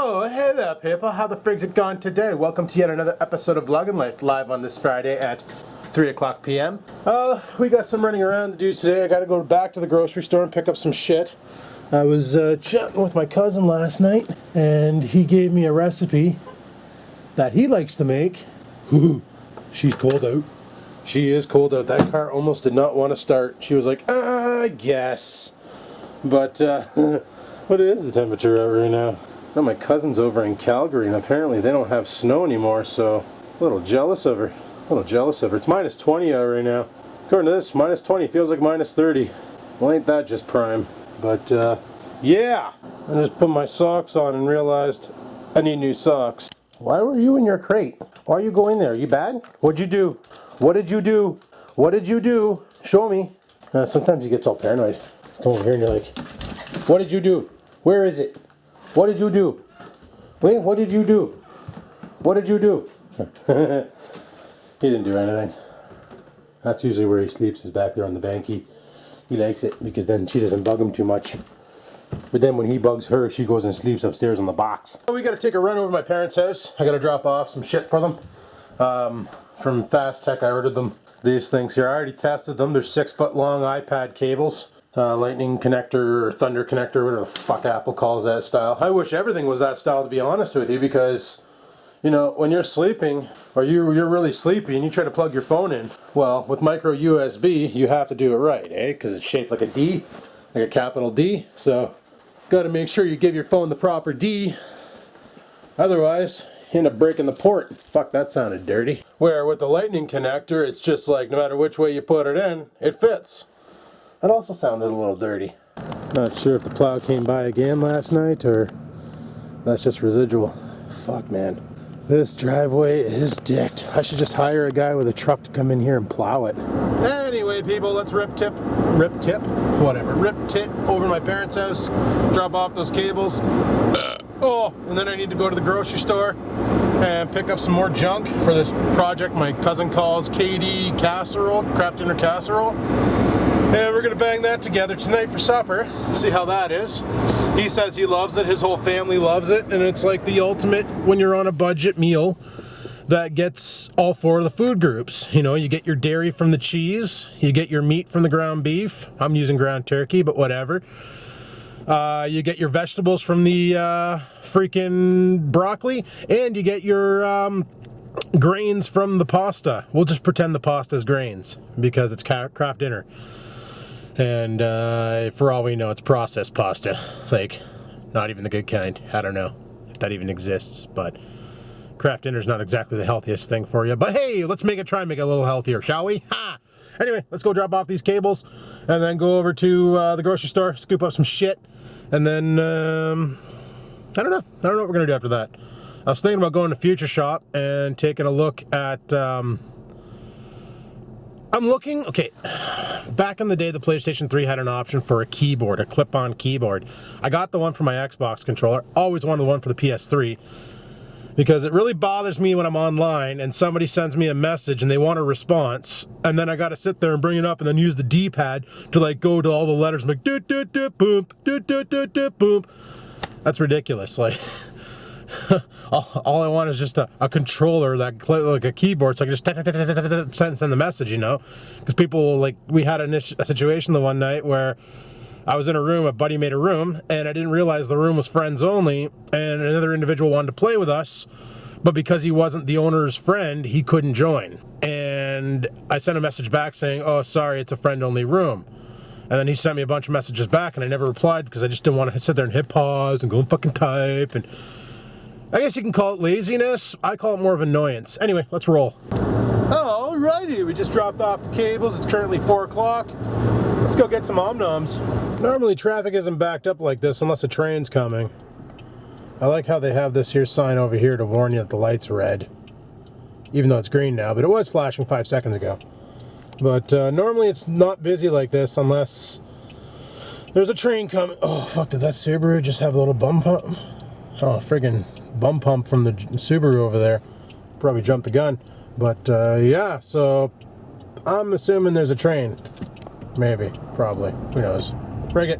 Oh, hey there, people. How the frig's it gone today? Welcome to yet another episode of Vloggin' Life, live on this Friday at 3 o'clock p.m. We got some running around to do today. I gotta go back to the grocery store and pick up some shit. I was chatting with my cousin last night, and he gave me a recipe that he likes to make. She's cold out. She is cold out. That car almost did not want to start. She was like, I guess. But, what is the temperature out right now? No, my cousin's over in Calgary, and apparently they don't have snow anymore, so a little jealous of her. It's minus 20 out right now. According to this, minus 20 feels like minus 30. Well, ain't that just prime? But, yeah! I just put my socks on and realized I need new socks. Why were you in your crate? Why are you going there? Are you bad? What'd you do? What did you do? What did you do? Show me. Sometimes you get all paranoid. Come over here and you're like, what did you do? Where is it? What did you do? Wait, what did you do? What did you do? He didn't do anything. That's usually where he sleeps, is back there on the banky. He likes it because then she doesn't bug him too much. But then when he bugs her, she goes and sleeps upstairs on the box. We gotta take a run over to my parents' house. I gotta drop off some shit for them. From Fast Tech, I ordered them these things here. I already tested them. They're 6-foot long iPad cables. Lightning connector or thunder connector, whatever the fuck Apple calls that style. I wish everything was that style, to be honest with you, because, you know, when you're sleeping, or you're really sleepy and you try to plug your phone in, well, with micro USB, you have to do it right, eh? Because it's shaped like a D, like a capital D, so got to make sure you give your phone the proper D, otherwise you end up breaking the port. Fuck, that sounded dirty. Where with the lightning connector, it's just like no matter which way you put it in, it fits. That also sounded a little dirty. Not sure if the plow came by again last night or that's just residual. Fuck, man. This driveway is dicked. I should just hire a guy with a truck to come in here and plow it. Anyway, people, let's rip tit over to my parents' house, drop off those cables. And then I need to go to the grocery store and pick up some more junk for this project my cousin calls KD Casserole, Craft Dinner Casserole. And we're gonna bang that together tonight for supper. See how that is. He says he loves it, his whole family loves it, and it's like the ultimate when you're on a budget meal that gets all four of the food groups. You know, you get your dairy from the cheese, you get your meat from the ground beef. I'm using ground turkey, but whatever. You get your vegetables from the freaking broccoli, and you get your grains from the pasta. We'll just pretend the pasta is grains because it's craft dinner. And for all we know, it's processed pasta. Like, not even the good kind. I don't know if that even exists, but craft dinner's not exactly the healthiest thing for you. But hey, let's try and make it a little healthier, shall we? Ha! Anyway, let's go drop off these cables and then go over to the grocery store, scoop up some shit, and then, I don't know what we're gonna do after that. I was thinking about going to Future Shop and taking a look at, okay, back in the day, the PlayStation 3 had an option for a keyboard, a clip-on keyboard. I got the one for my Xbox controller, always wanted the one for the PS3, because it really bothers me when I'm online and somebody sends me a message and they want a response, and then I gotta sit there and bring it up and then use the D-pad to like go to all the letters and like, boom, boom. That's ridiculous, like... all I want is just a controller that like a keyboard, so I can just send the message, you know? Because people, like, we had a situation the one night where I was in a room, a buddy made a room, and I didn't realize the room was friends only, and another individual wanted to play with us, but because he wasn't the owner's friend, he couldn't join. And I sent a message back saying, oh, sorry, it's a friend-only room. And then he sent me a bunch of messages back, and I never replied because I just didn't want to sit there and hit pause and go and fucking type, and... I guess you can call it laziness. I call it more of annoyance. Anyway, let's roll. Alrighty, we just dropped off the cables. It's currently 4 o'clock. Let's go get some om-noms. Normally traffic isn't backed up like this unless a train's coming. I like how they have this here sign over here to warn you that the light's red. Even though it's green now, but it was flashing 5 seconds ago. But normally it's not busy like this unless there's a train coming. Oh, fuck, did that Subaru just have a little bum pump? Oh, friggin' bum pump from the Subaru over there. Probably jumped the gun. But, yeah, so I'm assuming there's a train. Maybe. Probably. Who knows? Frig it.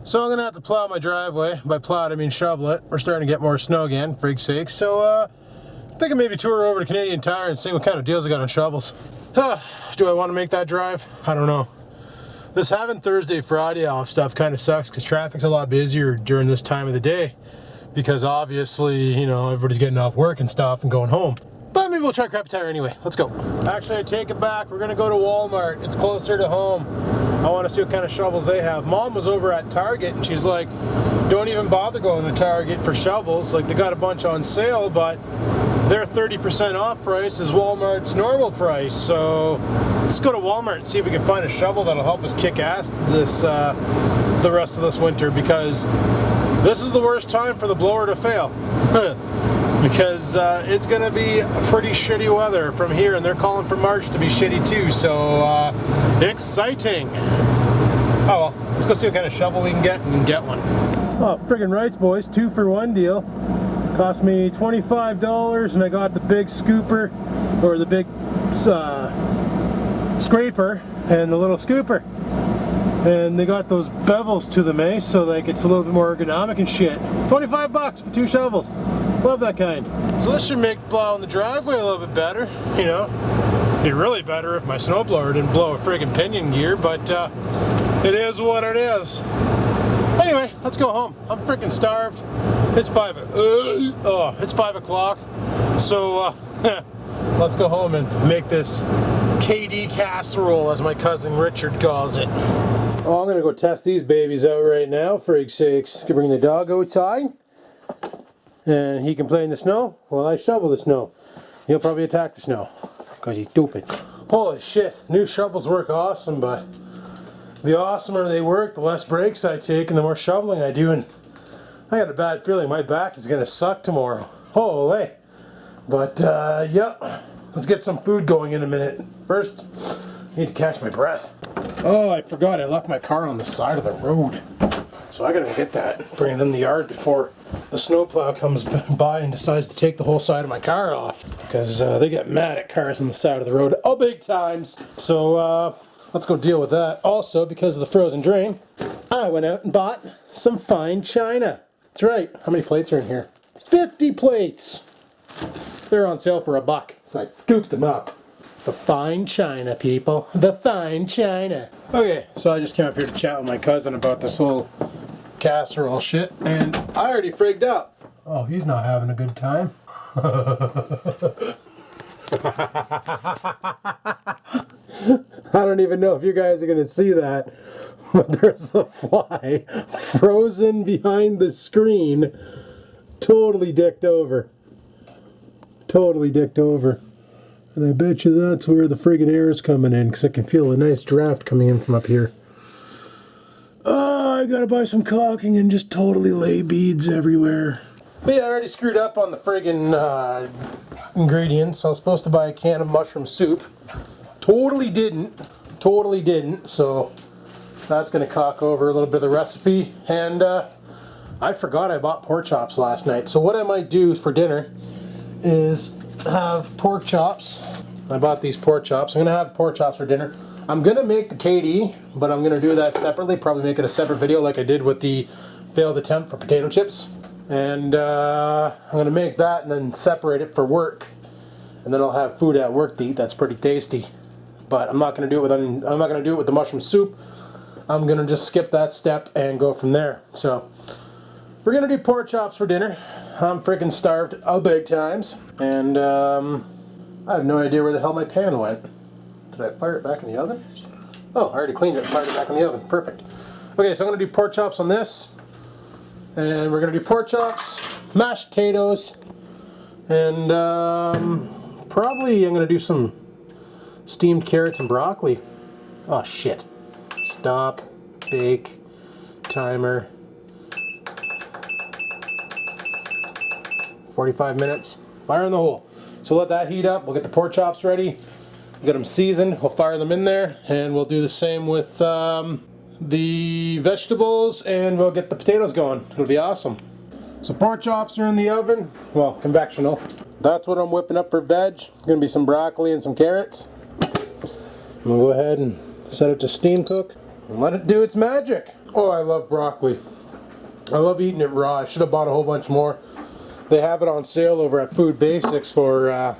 So I'm gonna have to plow my driveway. By plow I mean shovel it. We're starting to get more snow again, frig's sake. So I think I maybe tour over to Canadian Tire and see what kind of deals I got on shovels. Do I want to make that drive? I don't know. This having Thursday, Friday off stuff kind of sucks because traffic's a lot busier during this time of the day. Because obviously, you know, everybody's getting off work and stuff and going home. But maybe we'll try Crappy Tire anyway. Let's go. Actually, I take it back. We're gonna go to Walmart. It's closer to home. I want to see what kind of shovels they have. Mom was over at Target and she's like, don't even bother going to Target for shovels. Like, they got a bunch on sale, but their 30% off price is Walmart's normal price. So let's go to Walmart and see if we can find a shovel that'll help us kick ass this the rest of this winter, because this is the worst time for the blower to fail. Because it's going to be pretty shitty weather from here, and they're calling for March to be shitty too, so exciting. Oh well, let's go see what kind of shovel we can get and get one. Oh, friggin' rights, boys, 2 for 1 deal. Cost me $25, and I got the big scooper, or the big scraper, and the little scooper. And they got those bevels to them, eh? So like it's a little bit more ergonomic and shit. 25 bucks for 2 shovels. Love that kind. So this should make plowing the driveway a little bit better, you know. It'd be really better if my snowblower didn't blow a friggin' pinion gear, but it is what it is. Anyway, let's go home. I'm freaking starved. It's 5 o'clock. So let's go home and make this KD casserole, as my cousin Richard calls it. Oh, I'm gonna go test these babies out right now, frig's sakes. Can bring the dog outside, and he can play in the snow while I shovel the snow. He'll probably attack the snow, because he's stupid. Holy shit, new shovels work awesome, but the awesomer they work, the less breaks I take and the more shoveling I do, and I got a bad feeling my back is gonna suck tomorrow. Holy. But yeah, let's get some food going in a minute. First, I need to catch my breath. Oh, I forgot I left my car on the side of the road. So I gotta get that, bring it in the yard before the snowplow comes by and decides to take the whole side of my car off. Because they get mad at cars on the side of the road, oh big times. So let's go deal with that. Also, because of the frozen drain, I went out and bought some fine china. That's right, how many plates are in here? 50 plates! They're on sale for $1, so I scooped them up. The fine china, people. The fine china. Okay, so I just came up here to chat with my cousin about this whole casserole shit, and I already frigged up. Oh, he's not having a good time. I don't even know if you guys are going to see that, but there's a fly frozen behind the screen, totally dicked over. Totally dicked over. And I bet you that's where the friggin' air is coming in, because I can feel a nice draft coming in from up here. Oh, I gotta buy some caulking and just totally lay beads everywhere. But yeah, I already screwed up on the friggin' ingredients. I was supposed to buy a can of mushroom soup. Totally didn't. Totally didn't. So that's gonna cock over a little bit of the recipe. And I forgot I bought pork chops last night. So what I might do for dinner is have pork chops. I bought these pork chops. I'm gonna have pork chops for dinner. I'm gonna make the KD, but I'm gonna do that separately. Probably make it a separate video like I did with the failed attempt for potato chips. And I'm gonna make that and then separate it for work. And then I'll have food at work to eat. That's pretty tasty. But I'm not gonna do it with I'm not gonna do it with the mushroom soup. I'm gonna just skip that step and go from there. So we're gonna do pork chops for dinner. I'm freaking starved big times, and I have no idea where the hell my pan went. Did I fire it back in the oven? Oh, I already cleaned it and fired it back in the oven. Perfect. Okay, so I'm going to do pork chops on this, and we're going to do pork chops, mashed potatoes, and probably I'm going to do some steamed carrots and broccoli. Oh shit. Stop, bake, timer. 45 minutes, fire in the hole. So let that heat up, we'll get the pork chops ready, get them seasoned, we'll fire them in there, and we'll do the same with the vegetables, and we'll get the potatoes going. It'll be awesome. So pork chops are in the oven, well, convectional. That's what I'm whipping up for veg. Gonna be some broccoli and some carrots. I'm gonna go ahead and set it to steam cook and let it do its magic. Oh, I love broccoli. I love eating it raw. I should have bought a whole bunch more. They have it on sale over at Food Basics for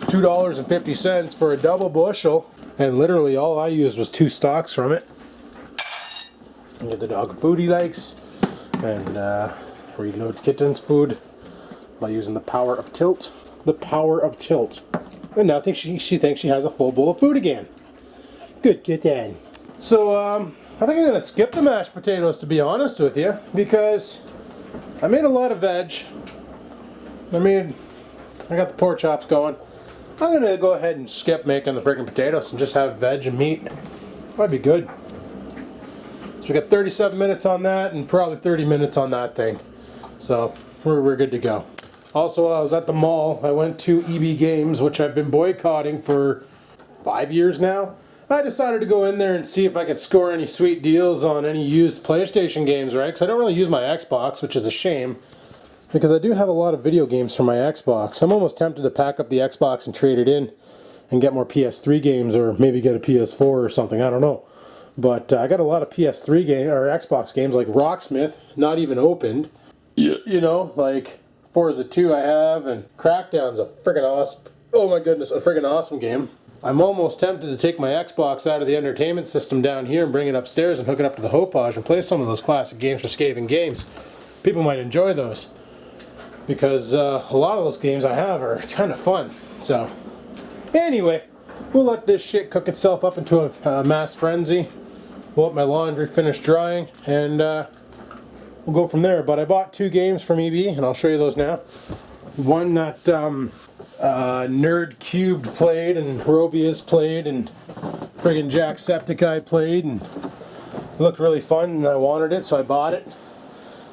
$2.50 for a double bushel. And literally all I used was 2 stalks from it. And get the dog food he likes. And reload kitten's food by using the power of tilt. The power of tilt. And now she thinks she has a full bowl of food again. Good kitten. So, I think I'm going to skip the mashed potatoes, to be honest with you, because I made a lot of veg. I got the pork chops going. I'm going to go ahead and skip making the freaking potatoes and just have veg and meat. That'd be good. So we got 37 minutes on that and probably 30 minutes on that thing. So we're good to go. Also, I was at the mall. I went to EB Games, which I've been boycotting for 5 years now. I decided to go in there and see if I could score any sweet deals on any used PlayStation games, right? Because I don't really use my Xbox, which is a shame. Because I do have a lot of video games for my Xbox. I'm almost tempted to pack up the Xbox and trade it in and get more PS3 games, or maybe get a PS4 or something, I don't know. But I got a lot of PS3 games, or Xbox games, like Rocksmith, not even opened. You know, like Forza 2 I have, and Crackdown's a friggin' awesome, oh my goodness, a friggin' awesome game. I'm almost tempted to take my Xbox out of the entertainment system down here and bring it upstairs and hook it up to the Hopage and play some of those classic games for Skaven Games. People might enjoy those, because a lot of those games I have are kind of fun. So, anyway, we'll let this shit cook itself up into a mass frenzy. We'll let my laundry finish drying, and we'll go from there. But I bought 2 games from EB, and I'll show you those now. One that Nerd Cubed played, and Robius played, and friggin' Jacksepticeye played, and it looked really fun, and I wanted it, so I bought it.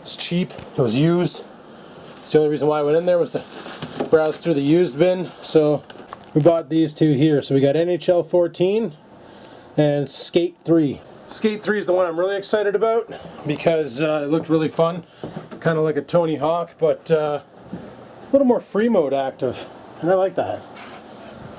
It's cheap. It was used. It's the only reason why I went in there was to browse through the used bin. So we bought these 2 here. So we got NHL 14 and Skate 3. Skate 3 is the one I'm really excited about because it looked really fun. Kind of like a Tony Hawk, but a little more free mode active. And I like that.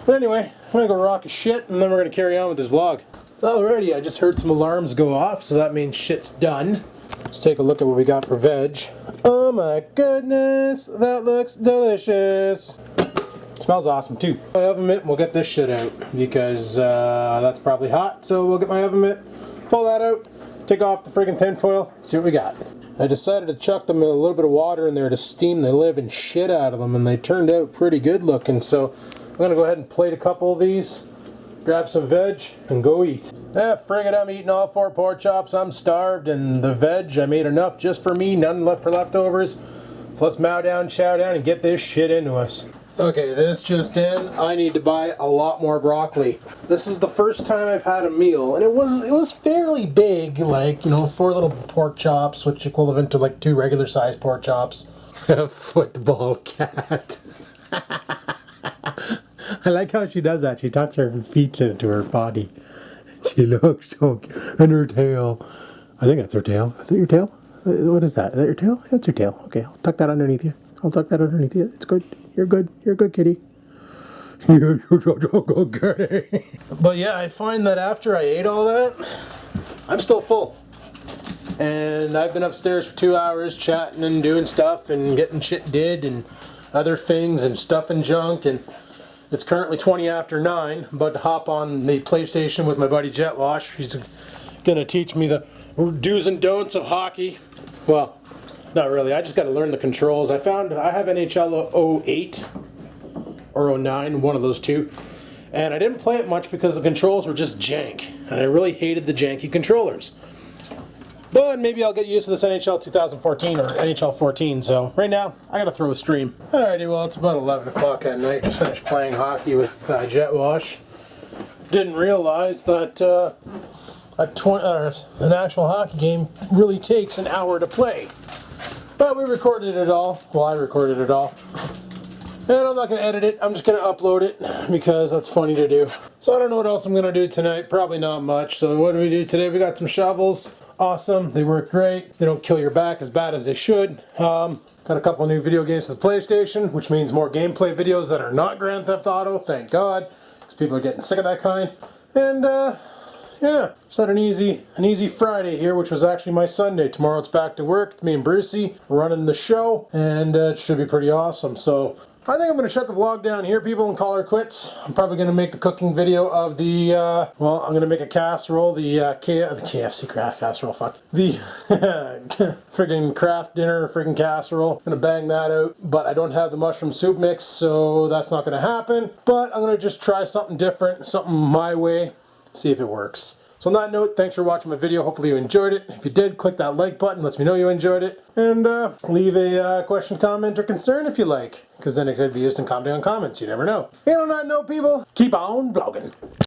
But anyway, I'm going to go rock a shit, and then we're going to carry on with this vlog. Alrighty, I just heard some alarms go off, so that means shit's done. Let's take a look at what we got for veg. Oh my goodness, that looks delicious. Smells awesome too. My oven mitt, we'll get this shit out because that's probably hot. So we'll get my oven mitt, pull that out, take off the friggin' tin foil, see what we got. I decided to chuck them in a little bit of water in there to steam the living shit out of them, and they turned out pretty good looking. So I'm gonna go ahead and plate a couple of these, grab some veg, and go eat. Frig it, I'm eating all 4 pork chops. I'm starved, and the veg, I made enough just for me, none left for leftovers. So let's mow down, chow down, and get this shit into us. Okay, this just in, I need to buy a lot more broccoli. This is the first time I've had a meal, and it was fairly big, like, you know, 4 little pork chops, which equivalent to like 2 regular sized pork chops. A football cat. I like how she does that. She tucks her feet into her body. She looks so cute. And her tail. I think that's her tail. Is that your tail? What is that? Is that your tail? That's your tail. Okay, I'll tuck that underneath you. I'll tuck that underneath you. It's good. You're good. You're a good kitty. You're such a good kitty. But yeah, I find that after I ate all that, I'm still full. And I've been upstairs for 2 hours chatting and doing stuff and getting shit did and other things and stuff and junk, and it's currently 20 after 9. I'm about to hop on the PlayStation with my buddy Jet Wash. He's gonna teach me the do's and don'ts of hockey. Well, not really. I just got to learn the controls. I have NHL 08 or 09, one of those two. And I didn't play it much because the controls were just jank. And I really hated the janky controllers. But maybe I'll get used to this NHL 2014 or NHL 14. So right now, I got to throw a stream. Alrighty, well, it's about 11 o'clock at night. Just finished playing hockey with Jet Wash. Didn't realize that an actual hockey game really takes an hour to play. But we recorded it all. Well, I recorded it all. And I'm not going to edit it. I'm just going to upload it because that's funny to do. So I don't know what else I'm going to do tonight. Probably not much. So what do we do today? We got some shovels. Awesome. They work great. They don't kill your back as bad as they should. Got a couple new video games to the PlayStation, which means more gameplay videos that are not Grand Theft Auto. Thank God. Because people are getting sick of that kind. And yeah, just had an easy Friday here, which was actually my Sunday. Tomorrow it's back to work. It's me and Brucey running the show, and it should be pretty awesome. So I think I'm going to shut the vlog down here, people, and call her quits. I'm probably going to make the cooking video of the, well, I'm going to make a casserole, the KFC casserole, fuck. The friggin' Kraft dinner, friggin' casserole. I'm going to bang that out, but I don't have the mushroom soup mix, so that's not going to happen. But I'm going to just try something different, something my way, see if it works. So on that note, thanks for watching my video. Hopefully you enjoyed it. If you did, click that like button. Lets me know you enjoyed it. And leave a question, comment, or concern if you like. Because then it could be used in commenting on comments. You never know. And on that note, people, keep on vlogging.